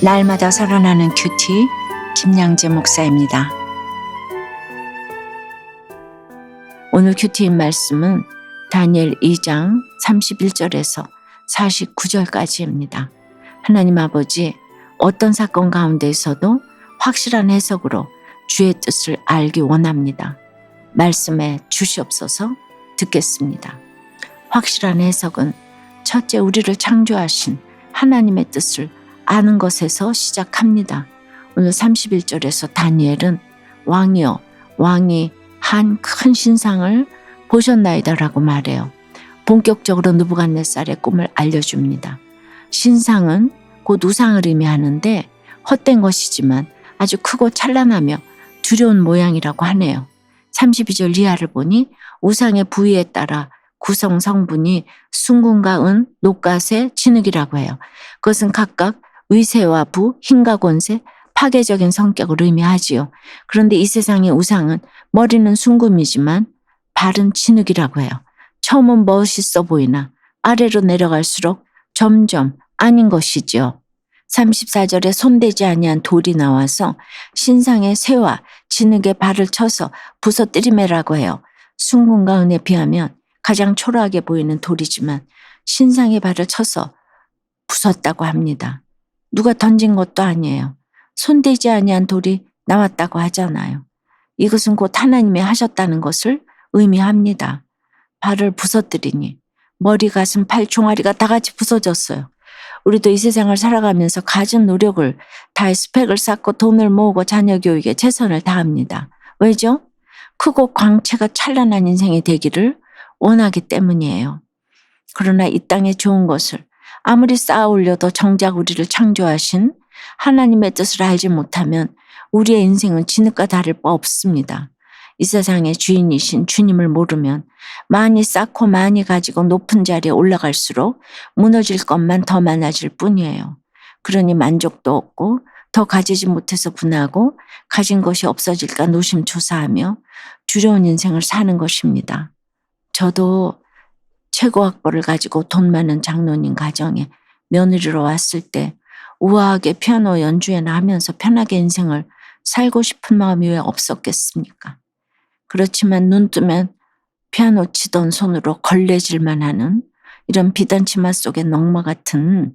날마다 살아나는 큐티 김양재 목사입니다. 오늘 큐티인 말씀은 다니엘 2장 31절에서 49절까지입니다. 하나님 아버지, 어떤 사건 가운데에서도 확실한 해석으로 주의 뜻을 알기 원합니다. 말씀에 주시옵소서. 듣겠습니다. 확실한 해석은 첫째, 우리를 창조하신 하나님의 뜻을 아는 것에서 시작합니다. 오늘 31절에서 다니엘은 왕이여, 왕이 한 큰 신상을 보셨나이다 라고 말해요. 본격적으로 느부갓네살의 꿈을 알려줍니다. 신상은 곧 우상을 의미하는데 헛된 것이지만 아주 크고 찬란하며 두려운 모양이라고 하네요. 32절 이하를 보니 우상의 부위에 따라 구성 성분이 순금과 은, 녹과 쇠, 진흙이라고 해요. 그것은 각각 의세와 부, 힘과 권세, 파괴적인 성격을 의미하지요. 그런데 이 세상의 우상은 머리는 순금이지만 발은 진흙이라고 해요. 처음은 멋있어 보이나 아래로 내려갈수록 점점 아닌 것이지요. 34절에 손대지 아니한 돌이 나와서 신상의 쇠와 진흙에 발을 쳐서 부서뜨리매라고 해요. 순금과 은에 비하면 가장 초라하게 보이는 돌이지만 신상의 발을 쳐서 부쉈다고 합니다. 누가 던진 것도 아니에요. 손대지 아니한 돌이 나왔다고 하잖아요. 이것은 곧 하나님이 하셨다는 것을 의미합니다. 발을 부서뜨리니 머리, 가슴, 팔, 종아리가 다 같이 부서졌어요. 우리도 이 세상을 살아가면서 가진 노력을 다해 스펙을 쌓고 돈을 모으고 자녀 교육에 최선을 다합니다. 왜죠? 크고 광채가 찬란한 인생이 되기를 원하기 때문이에요. 그러나 이 땅의 좋은 것을 아무리 쌓아 올려도 정작 우리를 창조하신 하나님의 뜻을 알지 못하면 우리의 인생은 진흙과 다를 바 없습니다. 이 세상의 주인이신 주님을 모르면 많이 쌓고 많이 가지고 높은 자리에 올라갈수록 무너질 것만 더 많아질 뿐이에요. 그러니 만족도 없고 더 가지지 못해서 분하고 가진 것이 없어질까 노심초사하며 두려운 인생을 사는 것입니다. 저도 최고 학벌을 가지고 돈 많은 장로님 가정에 며느리로 왔을 때 우아하게 피아노 연주회나 하면서 편하게 인생을 살고 싶은 마음이 왜 없었겠습니까? 그렇지만 눈 뜨면 피아노 치던 손으로 걸레질만 하는 이런 비단 치마 속의 넝마 같은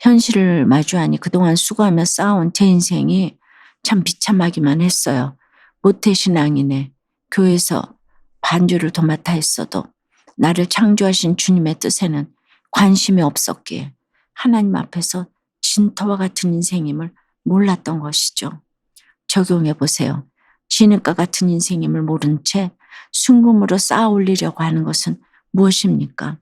현실을 마주하니 그동안 수고하며 쌓아온 제 인생이 참 비참하기만 했어요. 모태신앙이네. 교회에서 반주를 도맡아 했어도 나를 창조하신 주님의 뜻에는 관심이 없었기에 하나님 앞에서 진토와 같은 인생임을 몰랐던 것이죠. 적용해 보세요. 진흙과 같은 인생임을 모른 채 순금으로 쌓아 올리려고 하는 것은 무엇입니까?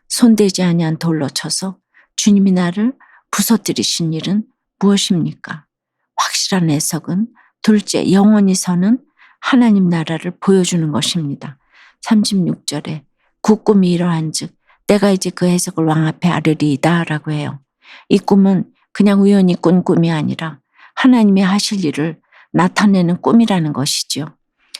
손대지 아니한 돌로 쳐서 주님이 나를 부서뜨리신 일은 무엇입니까? 확실한 해석은 둘째, 영원히 서는 하나님 나라를 보여주는 것입니다. 36절에 그 꿈이 이러한즉 내가 이제 그 해석을 왕 앞에 아뢰리이다 라고 해요. 이 꿈은 그냥 우연히 꾼 꿈이 아니라 하나님이 하실 일을 나타내는 꿈이라는 것이지요.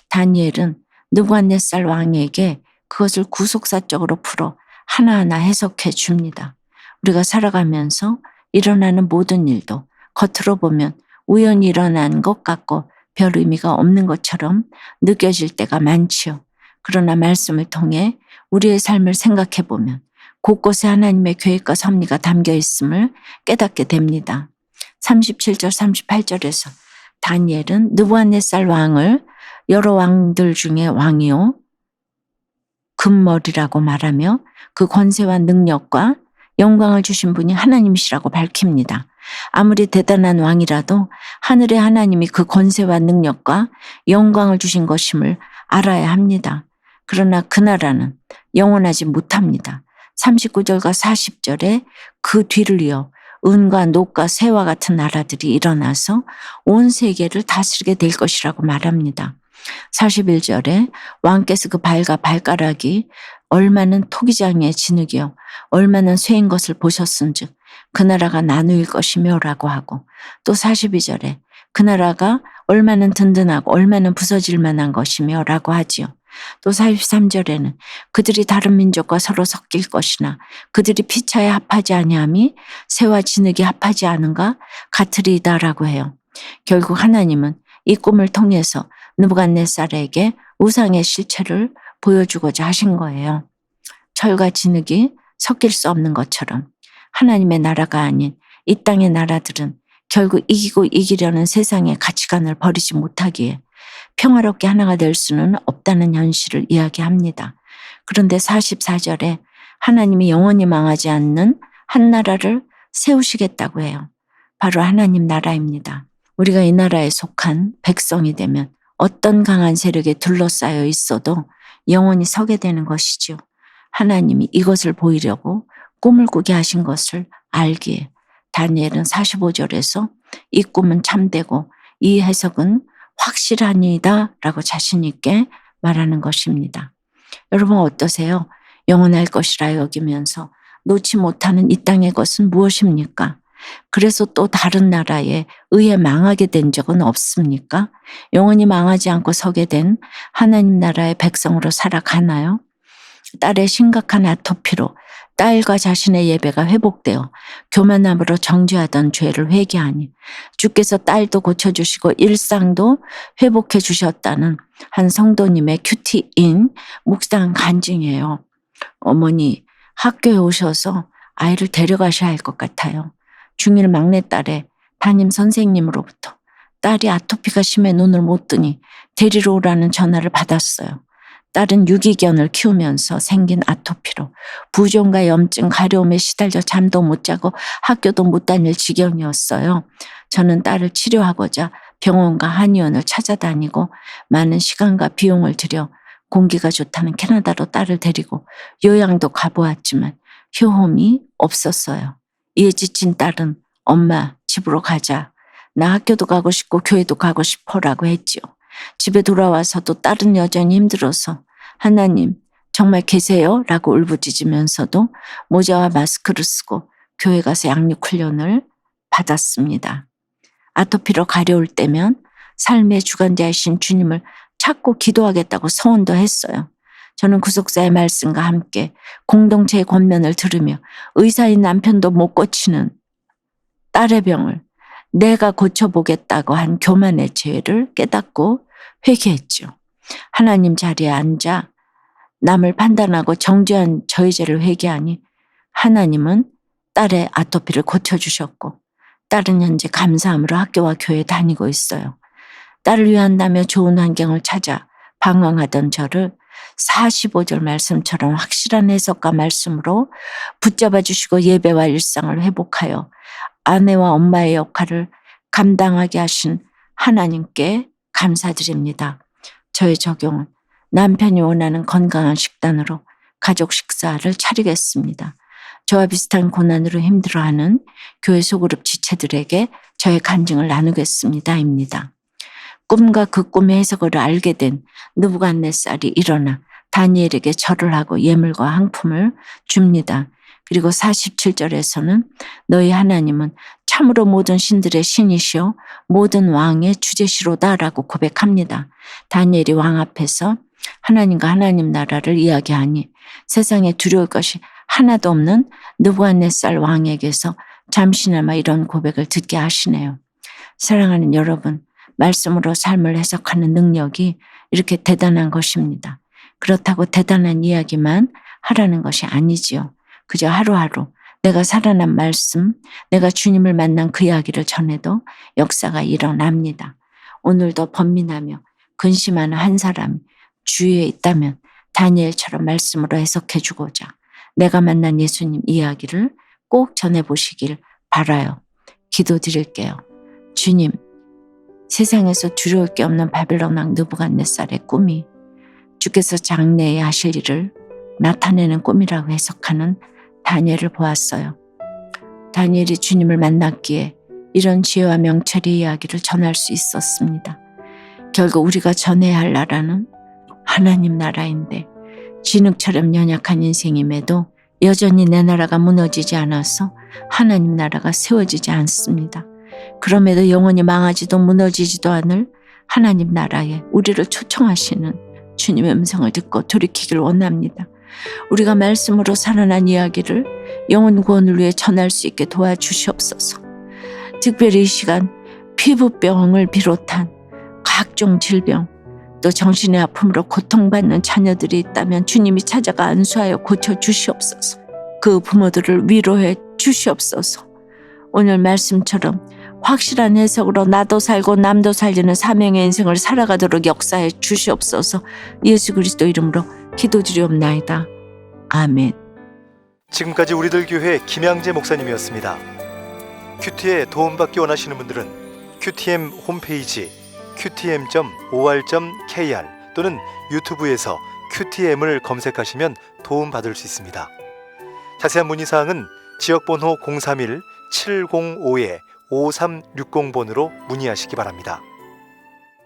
다니엘은 느부갓네살 왕에게 그것을 구속사적으로 풀어 하나하나 해석해 줍니다. 우리가 살아가면서 일어나는 모든 일도 겉으로 보면 우연히 일어난 것 같고 별 의미가 없는 것처럼 느껴질 때가 많지요. 그러나 말씀을 통해 우리의 삶을 생각해 보면 곳곳에 하나님의 계획과 섭리가 담겨 있음을 깨닫게 됩니다. 37절 38절에서 다니엘은 느부갓네살 왕을 여러 왕들 중에 왕이요 금머리라고 말하며 그 권세와 능력과 영광을 주신 분이 하나님이시라고 밝힙니다. 아무리 대단한 왕이라도 하늘의 하나님이 그 권세와 능력과 영광을 주신 것임을 알아야 합니다. 그러나 그 나라는 영원하지 못합니다. 39절과 40절에 그 뒤를 이어 은과 녹과 쇠와 같은 나라들이 일어나서 온 세계를 다스리게 될 것이라고 말합니다. 41절에 왕께서 그 발과 발가락이 얼마는 토기장의 진흙이요 얼마는 쇠인 것을 보셨은즉 그 나라가 나누일 것이며 라고 하고, 또 42절에 그 나라가 얼마는 든든하고 얼마는 부서질 만한 것이며 라고 하지요. 또 43절에는 그들이 다른 민족과 서로 섞일 것이나 그들이 피차에 합하지 아니함이 새와 진흙이 합하지 않은가 같으리이다라고 해요. 결국 하나님은 이 꿈을 통해서 느부갓네살에게 우상의 실체를 보여주고자 하신 거예요. 철과 진흙이 섞일 수 없는 것처럼 하나님의 나라가 아닌 이 땅의 나라들은 결국 이기고 이기려는 세상의 가치관을 버리지 못하기에 평화롭게 하나가 될 수는 없다는 현실을 이야기합니다. 그런데 44절에 하나님이 영원히 망하지 않는 한 나라를 세우시겠다고 해요. 바로 하나님 나라입니다. 우리가 이 나라에 속한 백성이 되면 어떤 강한 세력에 둘러싸여 있어도 영원히 서게 되는 것이지요. 하나님이 이것을 보이려고 꿈을 꾸게 하신 것을 알기에 다니엘은 45절에서 이 꿈은 참되고 이 해석은 확실하니이다 라고 자신 있게 말하는 것입니다. 여러분 어떠세요? 영원할 것이라 여기면서 놓지 못하는 이 땅의 것은 무엇입니까? 그래서 또 다른 나라에 의해 망하게 된 적은 없습니까? 영원히 망하지 않고 서게 된 하나님 나라의 백성으로 살아가나요? 딸의 심각한 아토피로 딸과 자신의 예배가 회복되어 교만함으로 정죄하던 죄를 회개하니 주께서 딸도 고쳐주시고 일상도 회복해 주셨다는 한 성도님의 큐티인 묵상 간증이에요. 어머니 학교에 오셔서 아이를 데려가셔야 할 것 같아요. 중1 막내딸의 담임 선생님으로부터 딸이 아토피가 심해 눈을 못 뜨니 데리러 오라는 전화를 받았어요. 딸은 유기견을 키우면서 생긴 아토피로 부종과 염증, 가려움에 시달려 잠도 못 자고 학교도 못 다닐 지경이었어요. 저는 딸을 치료하고자 병원과 한의원을 찾아다니고 많은 시간과 비용을 들여 공기가 좋다는 캐나다로 딸을 데리고 요양도 가보았지만 효험이 없었어요. 이에 지친 딸은 엄마 집으로 가자. 나 학교도 가고 싶고 교회도 가고 싶어라고 했지요. 집에 돌아와서도 딸은 여전히 힘들어서 하나님 정말 계세요? 라고 울부짖으면서도 모자와 마스크를 쓰고 교회 가서 양육훈련을 받았습니다. 아토피로 가려울 때면 삶의 주관자이신 주님을 찾고 기도하겠다고 서원도 했어요. 저는 구속사의 말씀과 함께 공동체의 권면을 들으며 의사인 남편도 못 고치는 딸의 병을 내가 고쳐보겠다고 한 교만의 죄를 깨닫고 회개했죠. 하나님 자리에 앉아 남을 판단하고 정죄한 저의 죄를 회개하니 하나님은 딸의 아토피를 고쳐주셨고 딸은 현재 감사함으로 학교와 교회에 다니고 있어요. 딸을 위한다며 좋은 환경을 찾아 방황하던 저를 45절 말씀처럼 확실한 해석과 말씀으로 붙잡아 주시고 예배와 일상을 회복하여 아내와 엄마의 역할을 감당하게 하신 하나님께 감사드립니다. 저의 적용은 남편이 원하는 건강한 식단으로 가족 식사를 차리겠습니다. 저와 비슷한 고난으로 힘들어하는 교회 소그룹 지체들에게 저의 간증을 나누겠습니다.입니다. 꿈과 그 꿈의 해석을 알게 된 느부갓네살이 일어나 다니엘에게 절을 하고 예물과 항품을 줍니다. 그리고 47절에서는 너희 하나님은 참으로 모든 신들의 신이시오 모든 왕의 주제시로다라고 고백합니다. 다니엘이 왕 앞에서 하나님과 하나님 나라를 이야기하니 세상에 두려울 것이 하나도 없는 느부갓네살 왕에게서 잠시나마 이런 고백을 듣게 하시네요. 사랑하는 여러분, 말씀으로 삶을 해석하는 능력이 이렇게 대단한 것입니다. 그렇다고 대단한 이야기만 하라는 것이 아니지요. 그저 하루하루 내가 살아난 말씀, 내가 주님을 만난 그 이야기를 전해도 역사가 일어납니다. 오늘도 번민하며 근심하는 한 사람이 주위에 있다면 다니엘처럼 말씀으로 해석해 주고자 내가 만난 예수님 이야기를 꼭 전해보시길 바라요. 기도드릴게요. 주님, 세상에서 두려울 게 없는 바벨론 왕 느부갓네살의 꿈이 주께서 장래에 하실 일을 나타내는 꿈이라고 해석하는 다니엘을 보았어요. 다니엘이 주님을 만났기에 이런 지혜와 명철의 이야기를 전할 수 있었습니다. 결국 우리가 전해야 할 나라는 하나님 나라인데 진흙처럼 연약한 인생임에도 여전히 내 나라가 무너지지 않아서 하나님 나라가 세워지지 않습니다. 그럼에도 영원히 망하지도 무너지지도 않을 하나님 나라에 우리를 초청하시는 주님의 음성을 듣고 돌이키길 원합니다. 우리가 말씀으로 살아난 이야기를 영혼 구원을 위해 전할 수 있게 도와주시옵소서. 특별히 이 시간 피부병을 비롯한 각종 질병, 또 정신의 아픔으로 고통받는 자녀들이 있다면 주님이 찾아가 안수하여 고쳐주시옵소서. 그 부모들을 위로해 주시옵소서. 오늘 말씀처럼 확실한 해석으로 나도 살고 남도 살리는 사명의 인생을 살아가도록 역사해 주시옵소서. 예수 그리스도 이름으로 기도드리옵나이다. 아멘. 지금까지 우리들 교회 김양재 목사님이었습니다. 큐티에 도움받기 원하시는 분들은 QTM 홈페이지 qtm.or.kr 또는 유튜브에서 QTM을 검색하시면 도움받을 수 있습니다. 자세한 문의사항은 지역번호 031-705-5360번으로 문의하시기 바랍니다.